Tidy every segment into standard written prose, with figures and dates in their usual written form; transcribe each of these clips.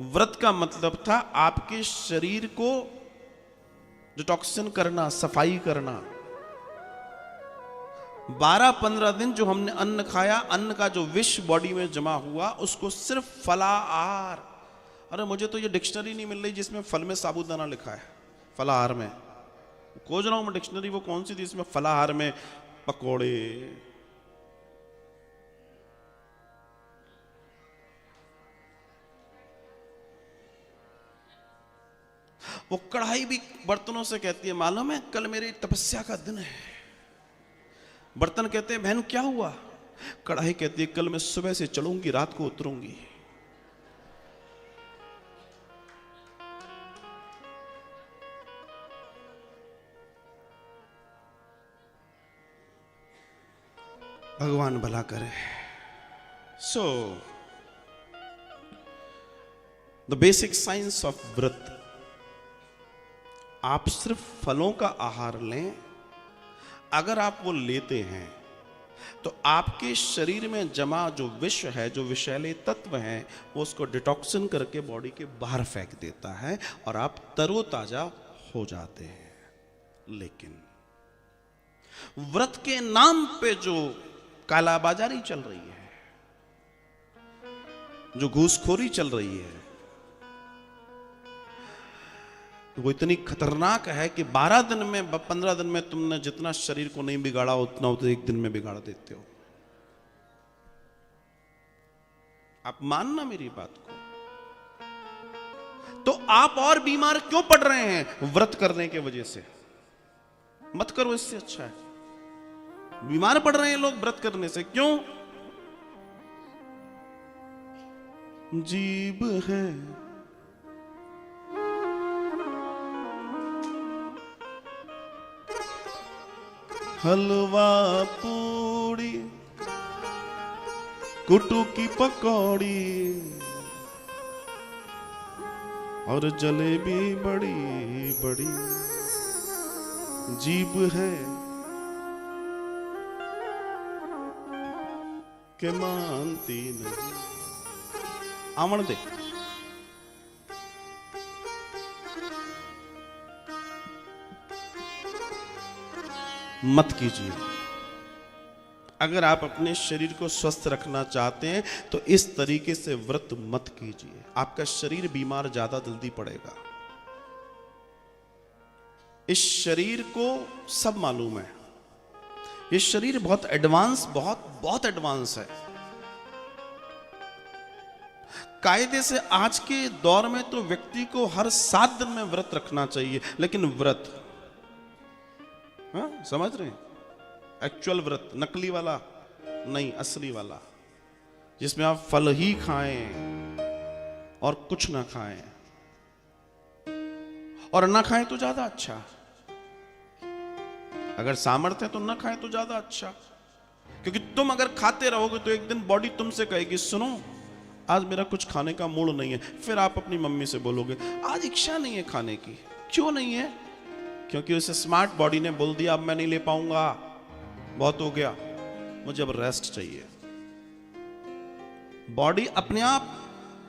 व्रत का मतलब था आपके शरीर को डिटॉक्सिन करना, सफाई करना। 12-15 दिन जो हमने अन्न खाया, अन्न का जो विष बॉडी में जमा हुआ, उसको सिर्फ फलाहार। अरे मुझे तो ये डिक्शनरी नहीं मिल रही जिसमें फल में साबूदाना लिखा है। फलाहार में खोज रहा हूं मैं डिक्शनरी, वो कौन सी थी इसमें फलाहार में पकोड़े। वो कढ़ाई भी बर्तनों से कहती है, मालूम है कल मेरी तपस्या का दिन है। बर्तन कहते हैं बहन क्या हुआ? कढ़ाई कहती है कल मैं सुबह से चढ़ूंगी, रात को उतरूंगी। भगवान भला करे। So the basic science of व्रत, आप सिर्फ फलों का आहार लें। अगर आप वो लेते हैं तो आपके शरीर में जमा जो विष है, जो विषैले तत्व हैं, वो उसको डिटॉक्सिन करके बॉडी के बाहर फेंक देता है और आप तरोताजा हो जाते हैं। लेकिन व्रत के नाम पे जो कालाबाजारी चल रही है, जो घूसखोरी चल रही है, वो इतनी खतरनाक है कि 12 दिन में 15 दिन में तुमने जितना शरीर को नहीं बिगाड़ा उतना तो एक दिन में बिगाड़ देते हो। आप मानना मेरी बात को। तो आप और बीमार क्यों पड़ रहे हैं व्रत करने के वजह से? मत करो, इससे अच्छा है। बीमार पड़ रहे हैं लोग व्रत करने से, क्यों? जीभ है हलवा पूड़ी, कुटू की पकौड़ी और जलेबी बड़ी बड़ी। जीभ है के मानती नहीं। आमण दे। मत कीजिए। अगर आप अपने शरीर को स्वस्थ रखना चाहते हैं तो इस तरीके से व्रत मत कीजिए। आपका शरीर बीमार ज्यादा जल्दी पड़ेगा। इस शरीर को सब मालूम है, ये शरीर बहुत एडवांस, बहुत एडवांस है। कायदे से आज के दौर में तो व्यक्ति को हर 7 दिन में व्रत रखना चाहिए, लेकिन व्रत, हाँ समझ रहे हैं, एक्चुअल व्रत, नकली वाला नहीं, असली वाला, जिसमें आप फल ही खाएं और कुछ ना खाएं, और ना खाएं तो ज्यादा अच्छा। अगर सामर्थ्य है तो ना खाएं तो ज्यादा अच्छा, क्योंकि तुम अगर खाते रहोगे तो एक दिन बॉडी तुमसे कहेगी सुनो आज मेरा कुछ खाने का मूड नहीं है। फिर आप अपनी मम्मी से बोलोगे आज इच्छा नहीं है खाने की। क्यों नहीं है? क्योंकि उसे स्मार्ट बॉडी ने बोल दिया अब मैं नहीं ले पाऊंगा, बहुत हो गया, मुझे अब रेस्ट चाहिए। बॉडी अपने आप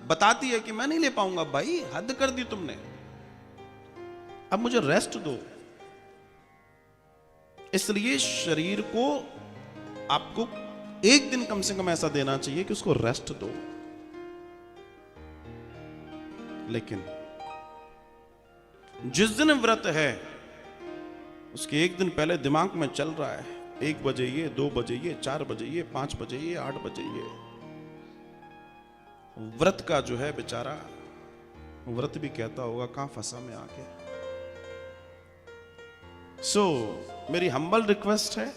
बताती है कि मैं नहीं ले पाऊंगा, भाई हद कर दी तुमने, अब मुझे रेस्ट दो। इसलिए शरीर को आपको एक दिन कम से कम ऐसा देना चाहिए कि उसको रेस्ट दो। लेकिन जिस दिन व्रत है उसके एक दिन पहले दिमाग में चल रहा है 1 बजे ये, 2 बजे ये, 4 बजे ये, 5 बजे ये, 8 बजे ये। व्रत का जो है बेचारा, व्रत भी कहता होगा कहां फंसा मैं आके। मेरी हम्बल रिक्वेस्ट है,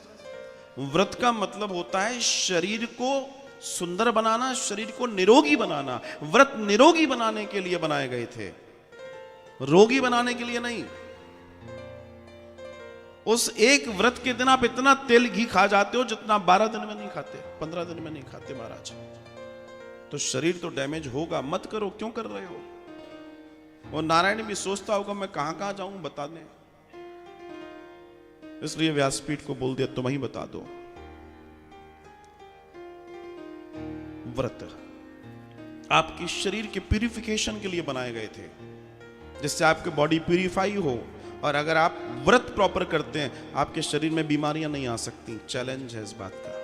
व्रत का मतलब होता है शरीर को सुंदर बनाना, शरीर को निरोगी बनाना। व्रत निरोगी बनाने के लिए बनाए गए थे, रोगी बनाने के लिए नहीं। उस एक व्रत के दिन आप इतना तेल घी खा जाते हो जितना 12 दिन में नहीं खाते, 15 दिन में नहीं खाते महाराज। तो शरीर तो डैमेज होगा, मत करो। क्यों कर रहे हो? और नारायण भी सोचता होगा मैं कहां कहां जाऊं बताने, इसलिए व्यासपीठ को बोल दिया तुम ही बता दो। व्रत आपके शरीर के प्यूरिफिकेशन के लिए बनाए गए थे, जिससे आपकी बॉडी प्यूरिफाई हो। और अगर आप व्रत प्रॉपर करते हैं, आपके शरीर में बीमारियां नहीं आ सकती। चैलेंज है इस बात का।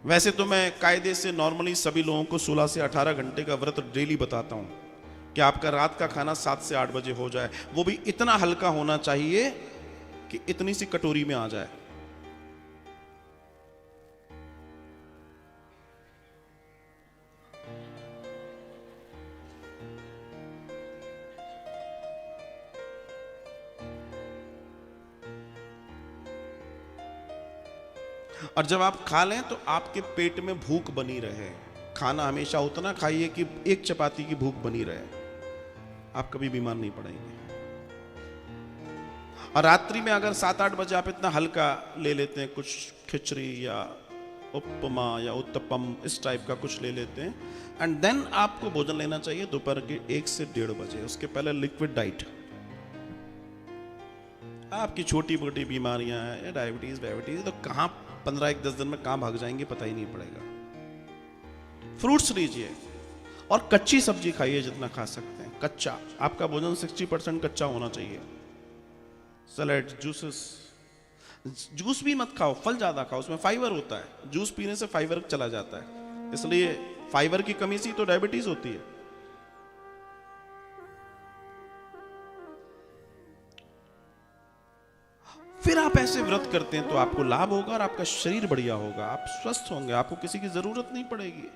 वैसे तो मैं कायदे से नॉर्मली सभी लोगों को 16 से 18 घंटे का व्रत डेली बताता हूं कि आपका रात का खाना 7 से 8 बजे हो जाए। वो भी इतना हल्का होना चाहिए कि इतनी सी कटोरी में आ जाए। और जब आप खा लें तो आपके पेट में भूख बनी रहे। खाना हमेशा उतना खाइए कि एक चपाती की भूख बनी रहे, आप कभी बीमार नहीं पड़ेंगे। और रात्रि में अगर 7-8 बजे आप इतना हल्का ले लेते हैं, कुछ खिचड़ी या उपमा या उत्तपम इस टाइप का कुछ ले लेते हैं, एंड देन आपको भोजन लेना चाहिए दोपहर के 1 से 1:30 बजे। उसके पहले लिक्विड डाइट। आपकी छोटी मोटी बीमारियां हैं, डायबिटीज तो कहां 15-10 दिन में कहां भाग जाएंगे पता ही नहीं पड़ेगा। फ्रूट्स लीजिए और कच्ची सब्जी खाइए जितना खा सकते हैं। कच्चा, आपका भोजन 60% कच्चा होना चाहिए। सैलेड, जूसेस, जूस भी मत खाओ, फल ज्यादा खाओ, उसमें फाइबर होता है। जूस पीने से फाइबर चला जाता है, इसलिए फाइबर की कमी से तो डायबिटीज होती है। फिर आप ऐसे व्रत करते हैं तो आपको लाभ होगा और आपका शरीर बढ़िया होगा, आप स्वस्थ होंगे, आपको किसी की जरूरत नहीं पड़ेगी।